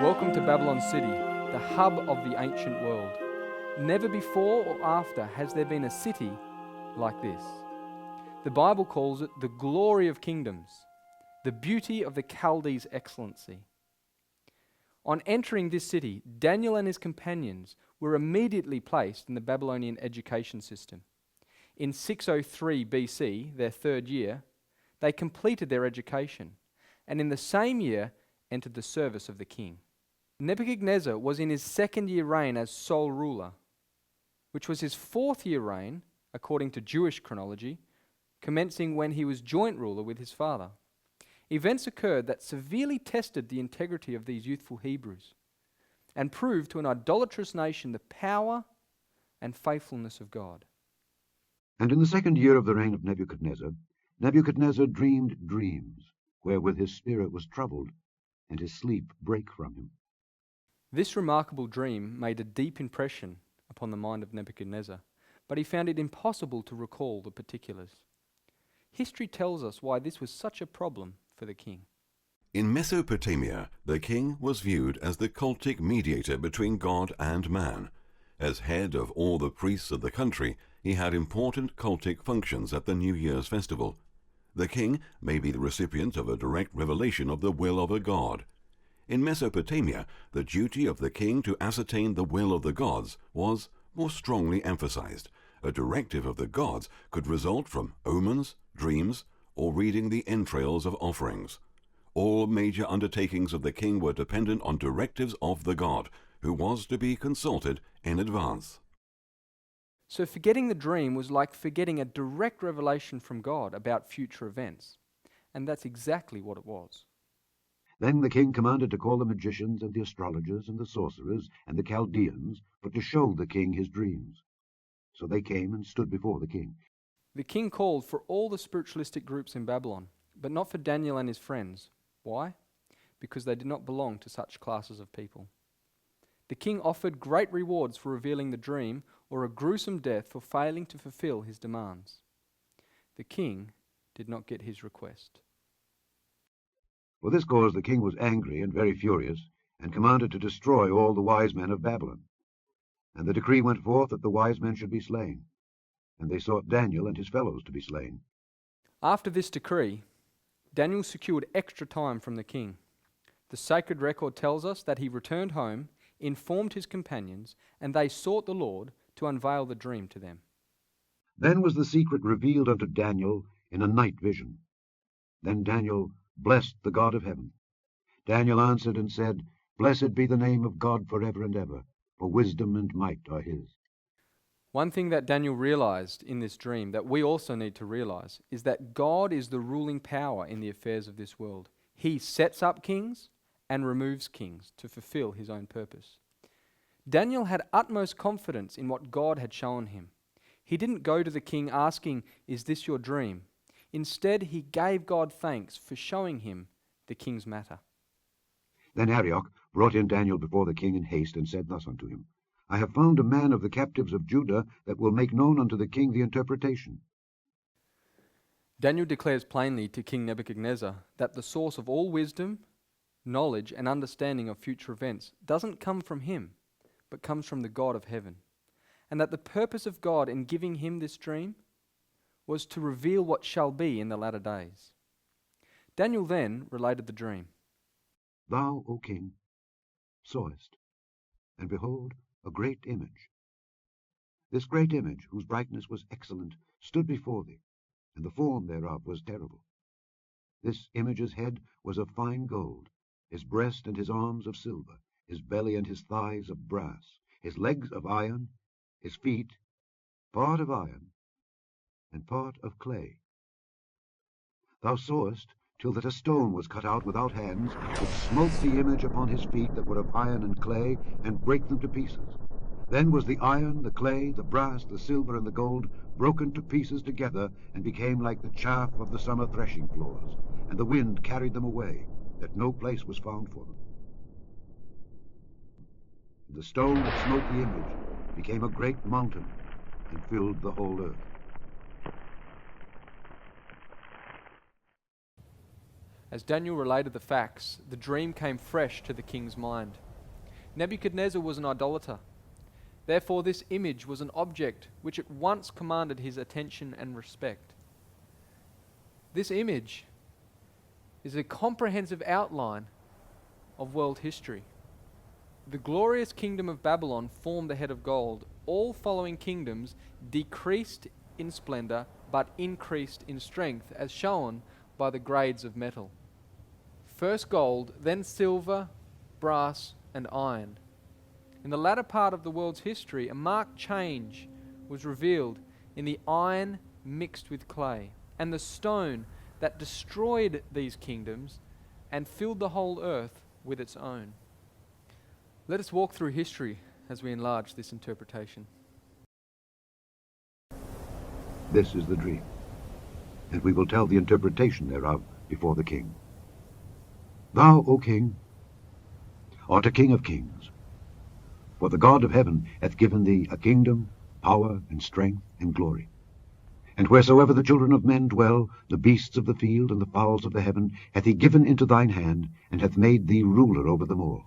Welcome to Babylon City, the hub of the ancient world. Never before or after has there been a city like this. The Bible calls it the glory of kingdoms, the beauty of the Chaldees' excellency. On entering this city, Daniel and his companions were immediately placed in the Babylonian education system. In 603 BC, their third year, they completed their education, and in the same year entered the service of the king. Nebuchadnezzar was in his second year reign as sole ruler, which was his fourth year reign, according to Jewish chronology, commencing when he was joint ruler with his father. Events occurred that severely tested the integrity of these youthful Hebrews and proved to an idolatrous nation the power and faithfulness of God. And in the second year of the reign of Nebuchadnezzar, Nebuchadnezzar dreamed dreams, wherewith his spirit was troubled, and his sleep brake from him. This remarkable dream made a deep impression upon the mind of Nebuchadnezzar, but he found it impossible to recall the particulars. History tells us why this was such a problem for the king. In Mesopotamia, the king was viewed as the cultic mediator between God and man. As head of all the priests of the country, he had important cultic functions at the New Year's festival. The king may be the recipient of a direct revelation of the will of a god. In Mesopotamia, the duty of the king to ascertain the will of the gods was more strongly emphasized. A directive of the gods could result from omens, dreams, or reading the entrails of offerings. All major undertakings of the king were dependent on directives of the god, who was to be consulted in advance. So forgetting the dream was like forgetting a direct revelation from God about future events. And that's exactly what it was. Then the king commanded to call the magicians and the astrologers and the sorcerers and the Chaldeans, for to show the king his dreams. So they came and stood before the king. The king called for all the spiritualistic groups in Babylon, but not for Daniel and his friends. Why? Because they did not belong to such classes of people. The king offered great rewards for revealing the dream or a gruesome death for failing to fulfill his demands. The king did not get his request. For this cause the king was angry and very furious, and commanded to destroy all the wise men of Babylon. And the decree went forth that the wise men should be slain, and they sought Daniel and his fellows to be slain. After this decree, Daniel secured extra time from the king. The sacred record tells us that he returned home, informed his companions, and they sought the Lord to unveil the dream to them. Then was the secret revealed unto Daniel in a night vision. Then Daniel blessed the God of heaven. Daniel answered and said, Blessed be the name of God forever and ever, for wisdom and might are his. One thing that Daniel realized in this dream that we also need to realize is that God is the ruling power in the affairs of this world. He sets up kings and removes kings to fulfill his own purpose. Daniel had utmost confidence in what God had shown him. He didn't go to the king asking, Is this your dream? Instead, he gave God thanks for showing him the king's matter. Then Arioch brought in Daniel before the king in haste, and said thus unto him, I have found a man of the captives of Judah that will make known unto the king the interpretation. Daniel declares plainly to King Nebuchadnezzar that the source of all wisdom, knowledge, and understanding of future events doesn't come from him, but comes from the God of heaven, and that the purpose of God in giving him this dream was to reveal what shall be in the latter days. Daniel then related the dream. Thou, O king, sawest, and behold, a great image. This great image, whose brightness was excellent, stood before thee, and the form thereof was terrible. This image's head was of fine gold, his breast and his arms of silver, his belly and his thighs of brass, his legs of iron, his feet part of iron, and part of clay. Thou sawest, till that a stone was cut out without hands, which smote the image upon his feet that were of iron and clay, and brake them to pieces. Then was the iron, the clay, the brass, the silver, and the gold broken to pieces together, and became like the chaff of the summer threshing floors, and the wind carried them away, that no place was found for them. And the stone that smote the image became a great mountain, and filled the whole earth. As Daniel related the facts, the dream came fresh to the king's mind. Nebuchadnezzar was an idolater. Therefore, this image was an object which at once commanded his attention and respect. This image is a comprehensive outline of world history. The glorious kingdom of Babylon formed the head of gold. All following kingdoms decreased in splendor but increased in strength, as shown by the grades of metal. First gold, then silver, brass, and iron. In the latter part of the world's history, a marked change was revealed in the iron mixed with clay, and the stone that destroyed these kingdoms and filled the whole earth with its own. Let us walk through history as we enlarge this interpretation. This is the dream, and we will tell the interpretation thereof before the king. Thou, O king, art a king of kings, for the God of heaven hath given thee a kingdom, power, and strength, and glory. And wheresoever the children of men dwell, the beasts of the field and the fowls of the heaven hath he given into thine hand, and hath made thee ruler over them all.